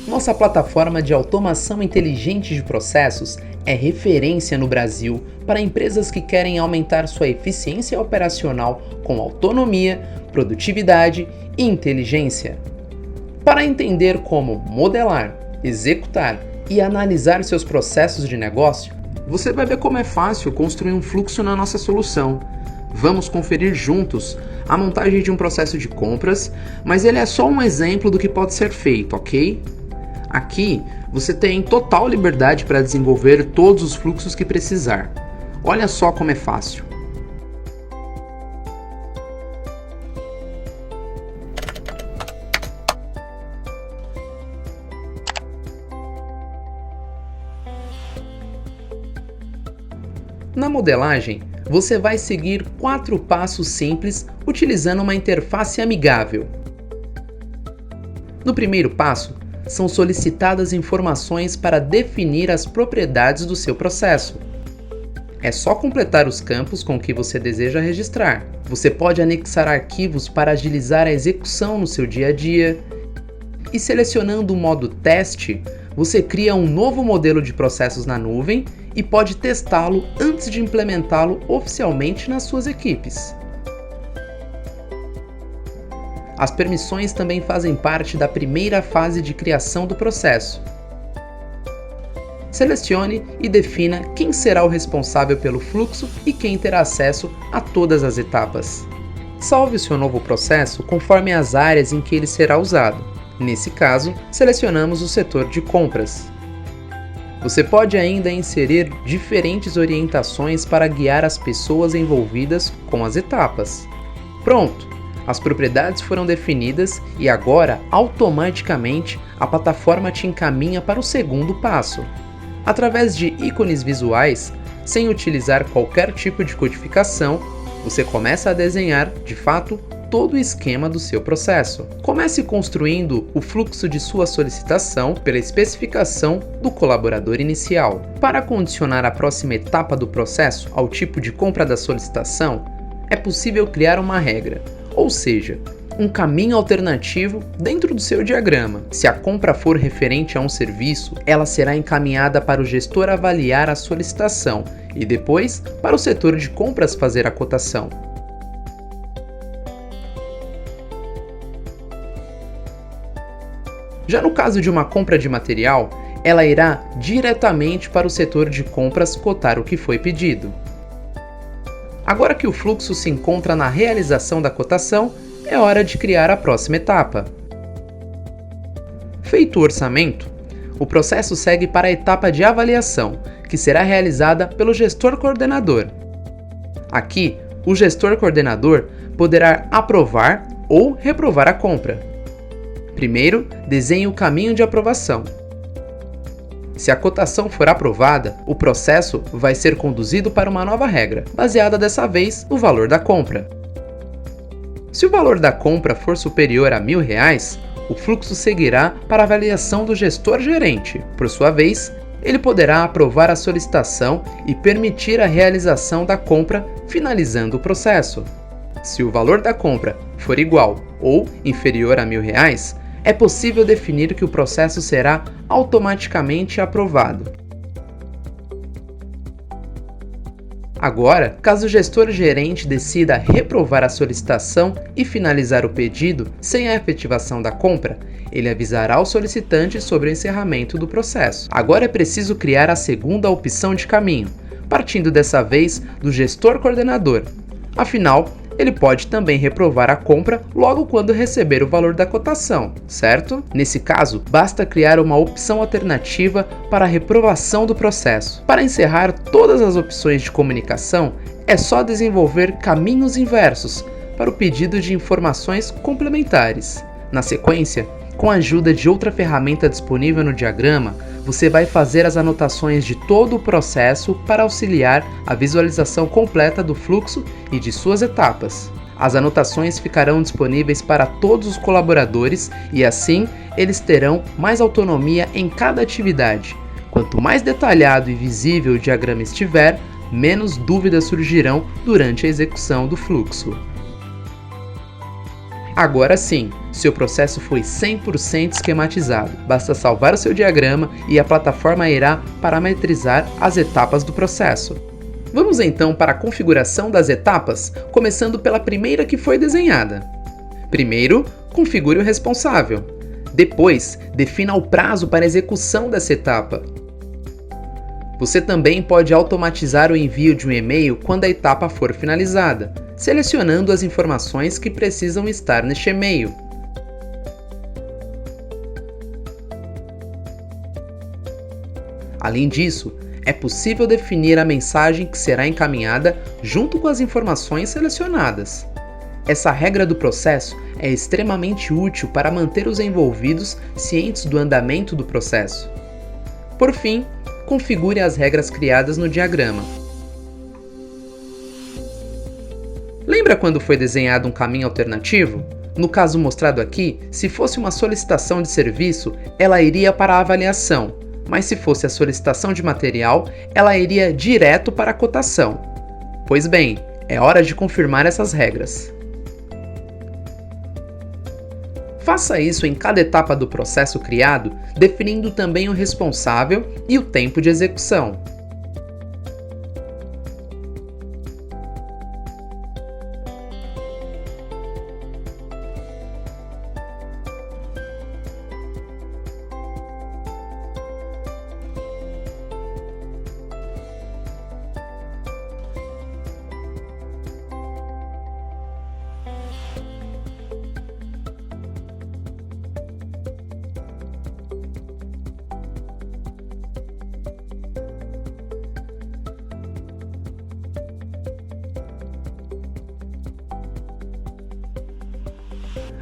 Nossa plataforma de automação inteligente de processos é referência no Brasil para empresas que querem aumentar sua eficiência operacional com autonomia, produtividade e inteligência. Para entender como modelar, executar e analisar seus processos de negócio, você vai ver como é fácil construir um fluxo na nossa solução. Vamos conferir juntos a montagem de um processo de compras, mas ele é só um exemplo do que pode ser feito, ok? Aqui você tem total liberdade para desenvolver todos os fluxos que precisar. Olha só como é fácil. Na modelagem, você vai seguir 4 passos simples utilizando uma interface amigável. No primeiro passo, são solicitadas informações para definir as propriedades do seu processo. É só completar os campos com que você deseja registrar. Você pode anexar arquivos para agilizar a execução no seu dia a dia. E selecionando o modo teste, você cria um novo modelo de processos na nuvem e pode testá-lo antes de implementá-lo oficialmente nas suas equipes. As permissões também fazem parte da primeira fase de criação do processo. Selecione e defina quem será o responsável pelo fluxo e quem terá acesso a todas as etapas. Salve o seu novo processo conforme as áreas em que ele será usado. Nesse caso, selecionamos o setor de compras. Você pode ainda inserir diferentes orientações para guiar as pessoas envolvidas com as etapas. Pronto! As propriedades foram definidas e agora, automaticamente, a plataforma te encaminha para o segundo passo. Através de ícones visuais, sem utilizar qualquer tipo de codificação, você começa a desenhar, de fato, todo o esquema do seu processo. Comece construindo o fluxo de sua solicitação pela especificação do colaborador inicial. Para condicionar a próxima etapa do processo ao tipo de compra da solicitação, é possível criar uma regra, ou seja, um caminho alternativo dentro do seu diagrama. Se a compra for referente a um serviço, ela será encaminhada para o gestor avaliar a solicitação e depois para o setor de compras fazer a cotação. Já no caso de uma compra de material, ela irá diretamente para o setor de compras cotar o que foi pedido. Agora que o fluxo se encontra na realização da cotação, é hora de criar a próxima etapa. Feito o orçamento, o processo segue para a etapa de avaliação, que será realizada pelo gestor coordenador. Aqui, o gestor coordenador poderá aprovar ou reprovar a compra. Primeiro, desenhe o caminho de aprovação. Se a cotação for aprovada, o processo vai ser conduzido para uma nova regra, baseada dessa vez no valor da compra. Se o valor da compra for superior a R$1.000, o fluxo seguirá para a avaliação do gestor gerente. Por sua vez, ele poderá aprovar a solicitação e permitir a realização da compra, finalizando o processo. Se o valor da compra for igual ou inferior a R$1.000, é possível definir que o processo será automaticamente aprovado. Agora, caso o gestor gerente decida reprovar a solicitação e finalizar o pedido sem a efetivação da compra, ele avisará o solicitante sobre o encerramento do processo. Agora é preciso criar a segunda opção de caminho, partindo dessa vez do gestor coordenador. Afinal, ele pode também reprovar a compra logo quando receber o valor da cotação, certo? Nesse caso, basta criar uma opção alternativa para a reprovação do processo. Para encerrar todas as opções de comunicação, é só desenvolver caminhos inversos para o pedido de informações complementares. Na sequência, com a ajuda de outra ferramenta disponível no diagrama, você vai fazer as anotações de todo o processo para auxiliar a visualização completa do fluxo e de suas etapas. As anotações ficarão disponíveis para todos os colaboradores e assim eles terão mais autonomia em cada atividade. Quanto mais detalhado e visível o diagrama estiver, menos dúvidas surgirão durante a execução do fluxo. Agora sim, seu processo foi 100% esquematizado. Basta salvar o seu diagrama e a plataforma irá parametrizar as etapas do processo. Vamos então para a configuração das etapas, começando pela primeira que foi desenhada. Primeiro, configure o responsável. Depois, defina o prazo para a execução dessa etapa. Você também pode automatizar o envio de um e-mail quando a etapa for finalizada, selecionando as informações que precisam estar neste e-mail. Além disso, é possível definir a mensagem que será encaminhada junto com as informações selecionadas. Essa regra do processo é extremamente útil para manter os envolvidos cientes do andamento do processo. Por fim, configure as regras criadas no diagrama. Lembra quando foi desenhado um caminho alternativo? No caso mostrado aqui, se fosse uma solicitação de serviço, ela iria para a avaliação, mas se fosse a solicitação de material, ela iria direto para a cotação. Pois bem, é hora de confirmar essas regras. Faça isso em cada etapa do processo criado, definindo também o responsável e o tempo de execução.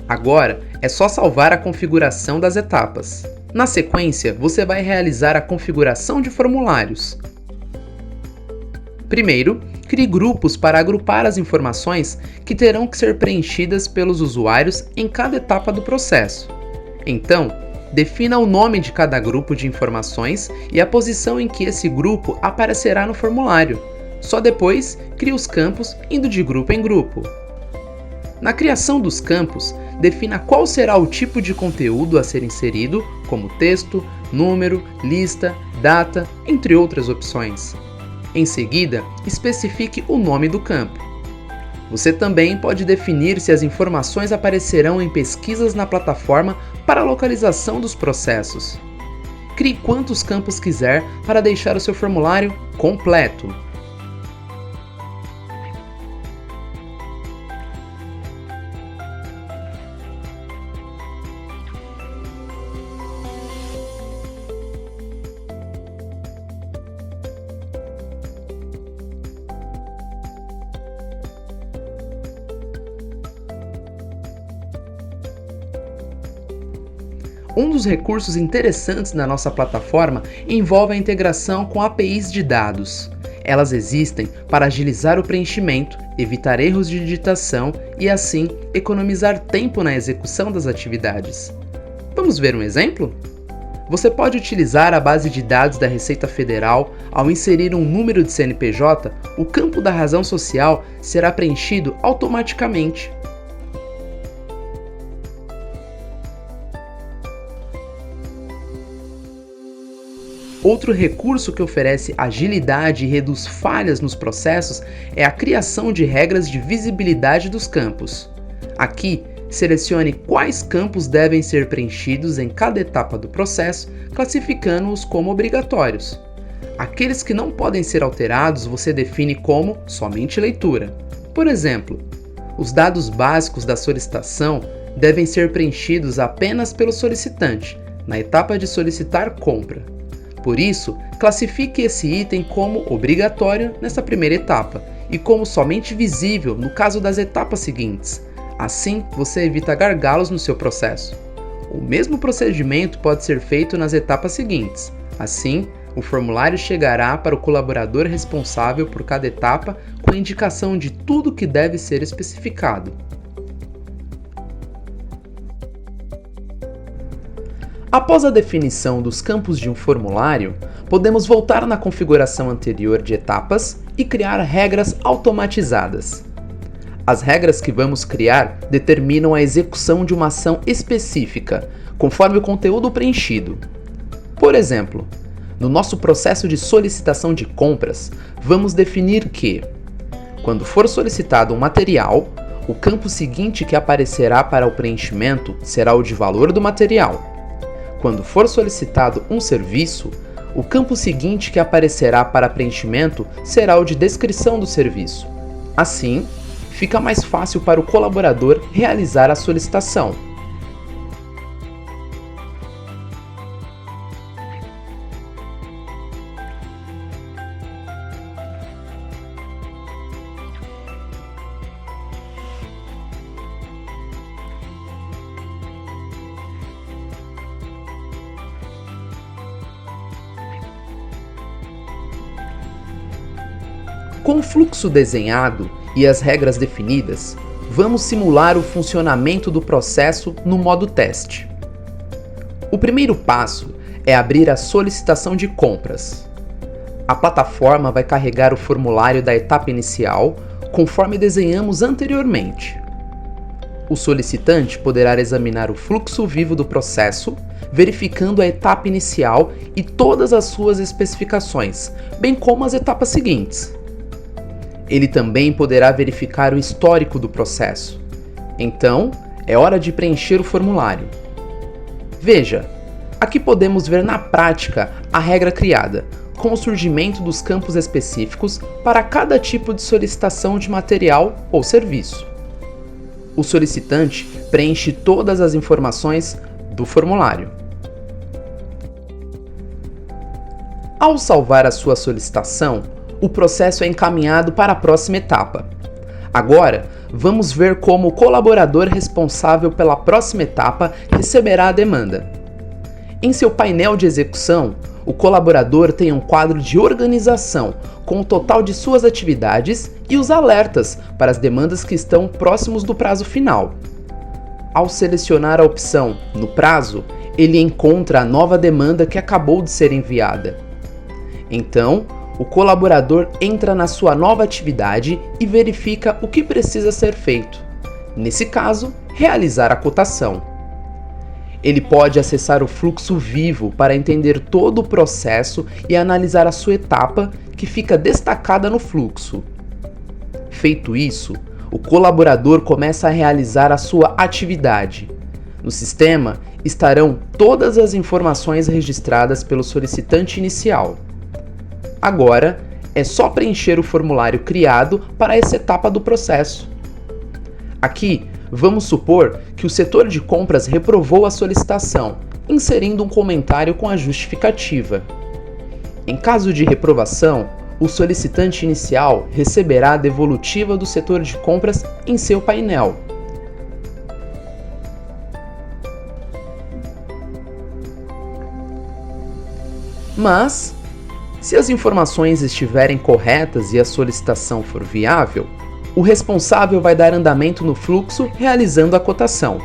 Agora é só salvar a configuração das etapas. Na sequência, você vai realizar a configuração de formulários. Primeiro, crie grupos para agrupar as informações que terão que ser preenchidas pelos usuários em cada etapa do processo. Então, defina o nome de cada grupo de informações e a posição em que esse grupo aparecerá no formulário. Só depois, crie os campos indo de grupo em grupo. Na criação dos campos, defina qual será o tipo de conteúdo a ser inserido, como texto, número, lista, data, entre outras opções. Em seguida, especifique o nome do campo. Você também pode definir se as informações aparecerão em pesquisas na plataforma para a localização dos processos. Crie quantos campos quiser para deixar o seu formulário completo. Um dos recursos interessantes na nossa plataforma envolve a integração com APIs de dados. Elas existem para agilizar o preenchimento, evitar erros de digitação e, assim, economizar tempo na execução das atividades. Vamos ver um exemplo? Você pode utilizar a base de dados da Receita Federal. Ao inserir um número de CNPJ, o campo da razão social será preenchido automaticamente. Outro recurso que oferece agilidade e reduz falhas nos processos é a criação de regras de visibilidade dos campos. Aqui, selecione quais campos devem ser preenchidos em cada etapa do processo, classificando-os como obrigatórios. Aqueles que não podem ser alterados você define como somente leitura. Por exemplo, os dados básicos da solicitação devem ser preenchidos apenas pelo solicitante, na etapa de solicitar compra. Por isso, classifique esse item como obrigatório nessa primeira etapa e como somente visível no caso das etapas seguintes. Assim, você evita gargalos no seu processo. O mesmo procedimento pode ser feito nas etapas seguintes. Assim, o formulário chegará para o colaborador responsável por cada etapa com a indicação de tudo que deve ser especificado. Após a definição dos campos de um formulário, podemos voltar na configuração anterior de etapas e criar regras automatizadas. As regras que vamos criar determinam a execução de uma ação específica, conforme o conteúdo preenchido. Por exemplo, no nosso processo de solicitação de compras, vamos definir que, quando for solicitado um material, o campo seguinte que aparecerá para o preenchimento será o de valor do material. Quando for solicitado um serviço, o campo seguinte que aparecerá para preenchimento será o de descrição do serviço. Assim, fica mais fácil para o colaborador realizar a solicitação. Com o fluxo desenhado e as regras definidas, vamos simular o funcionamento do processo no modo teste. O primeiro passo é abrir a solicitação de compras. A plataforma vai carregar o formulário da etapa inicial, conforme desenhamos anteriormente. O solicitante poderá examinar o fluxo vivo do processo, verificando a etapa inicial e todas as suas especificações, bem como as etapas seguintes. Ele também poderá verificar o histórico do processo. Então, é hora de preencher o formulário. Veja, aqui podemos ver na prática a regra criada, com o surgimento dos campos específicos para cada tipo de solicitação de material ou serviço. O solicitante preenche todas as informações do formulário. Ao salvar a sua solicitação, o processo é encaminhado para a próxima etapa. Agora, vamos ver como o colaborador responsável pela próxima etapa receberá a demanda. Em seu painel de execução, o colaborador tem um quadro de organização com o total de suas atividades e os alertas para as demandas que estão próximos do prazo final. Ao selecionar a opção No prazo, ele encontra a nova demanda que acabou de ser enviada. Então, o colaborador entra na sua nova atividade e verifica o que precisa ser feito. Nesse caso, realizar a cotação. Ele pode acessar o fluxo vivo para entender todo o processo e analisar a sua etapa, que fica destacada no fluxo. Feito isso, o colaborador começa a realizar a sua atividade. No sistema estarão todas as informações registradas pelo solicitante inicial. Agora, é só preencher o formulário criado para essa etapa do processo. Aqui, vamos supor que o setor de compras reprovou a solicitação, inserindo um comentário com a justificativa. Em caso de reprovação, o solicitante inicial receberá a devolutiva do setor de compras em seu painel. Mas, se as informações estiverem corretas e a solicitação for viável, o responsável vai dar andamento no fluxo realizando a cotação.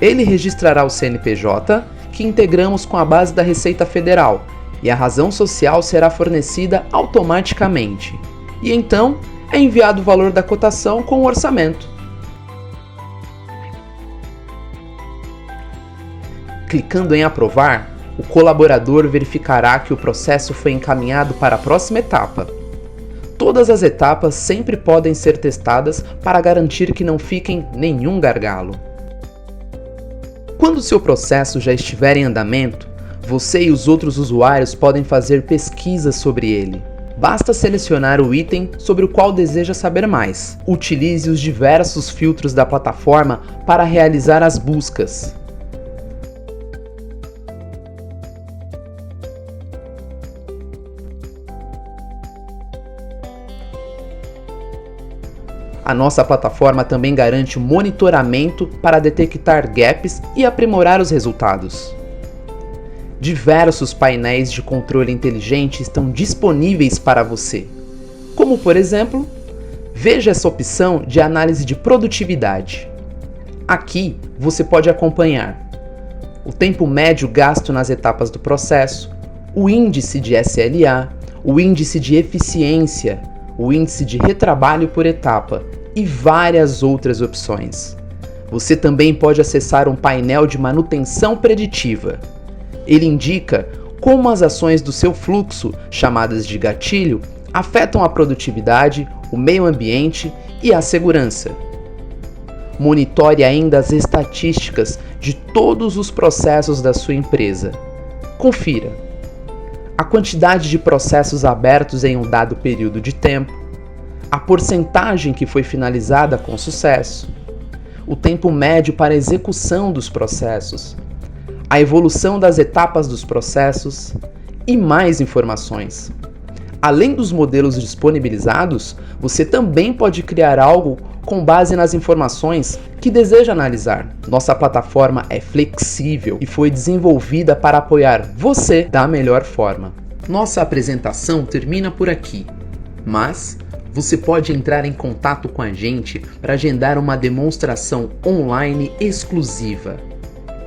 Ele registrará o CNPJ, que integramos com a base da Receita Federal, e a razão social será fornecida automaticamente. E então, é enviado o valor da cotação com o orçamento. Clicando em aprovar, o colaborador verificará que o processo foi encaminhado para a próxima etapa. Todas as etapas sempre podem ser testadas para garantir que não fiquem nenhum gargalo. Quando seu processo já estiver em andamento, você e os outros usuários podem fazer pesquisas sobre ele. Basta selecionar o item sobre o qual deseja saber mais. Utilize os diversos filtros da plataforma para realizar as buscas. A nossa plataforma também garante o monitoramento para detectar gaps e aprimorar os resultados. Diversos painéis de controle inteligente estão disponíveis para você, como por exemplo, veja essa opção de análise de produtividade. Aqui você pode acompanhar o tempo médio gasto nas etapas do processo, o índice de SLA, o índice de eficiência, o índice de retrabalho por etapa e várias outras opções. Você também pode acessar um painel de manutenção preditiva. Ele indica como as ações do seu fluxo, chamadas de gatilho, afetam a produtividade, o meio ambiente e a segurança. Monitore ainda as estatísticas de todos os processos da sua empresa. Confira a quantidade de processos abertos em um dado período de tempo, a porcentagem que foi finalizada com sucesso, o tempo médio para execução dos processos, a evolução das etapas dos processos e mais informações. Além dos modelos disponibilizados, você também pode criar algo com base nas informações que deseja analisar. Nossa plataforma é flexível e foi desenvolvida para apoiar você da melhor forma. Nossa apresentação termina por aqui, mas você pode entrar em contato com a gente para agendar uma demonstração online exclusiva.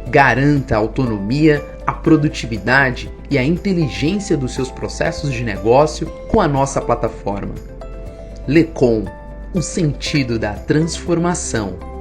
Garanta a autonomia, a produtividade e a inteligência dos seus processos de negócio com a nossa plataforma. Lecom, o sentido da transformação.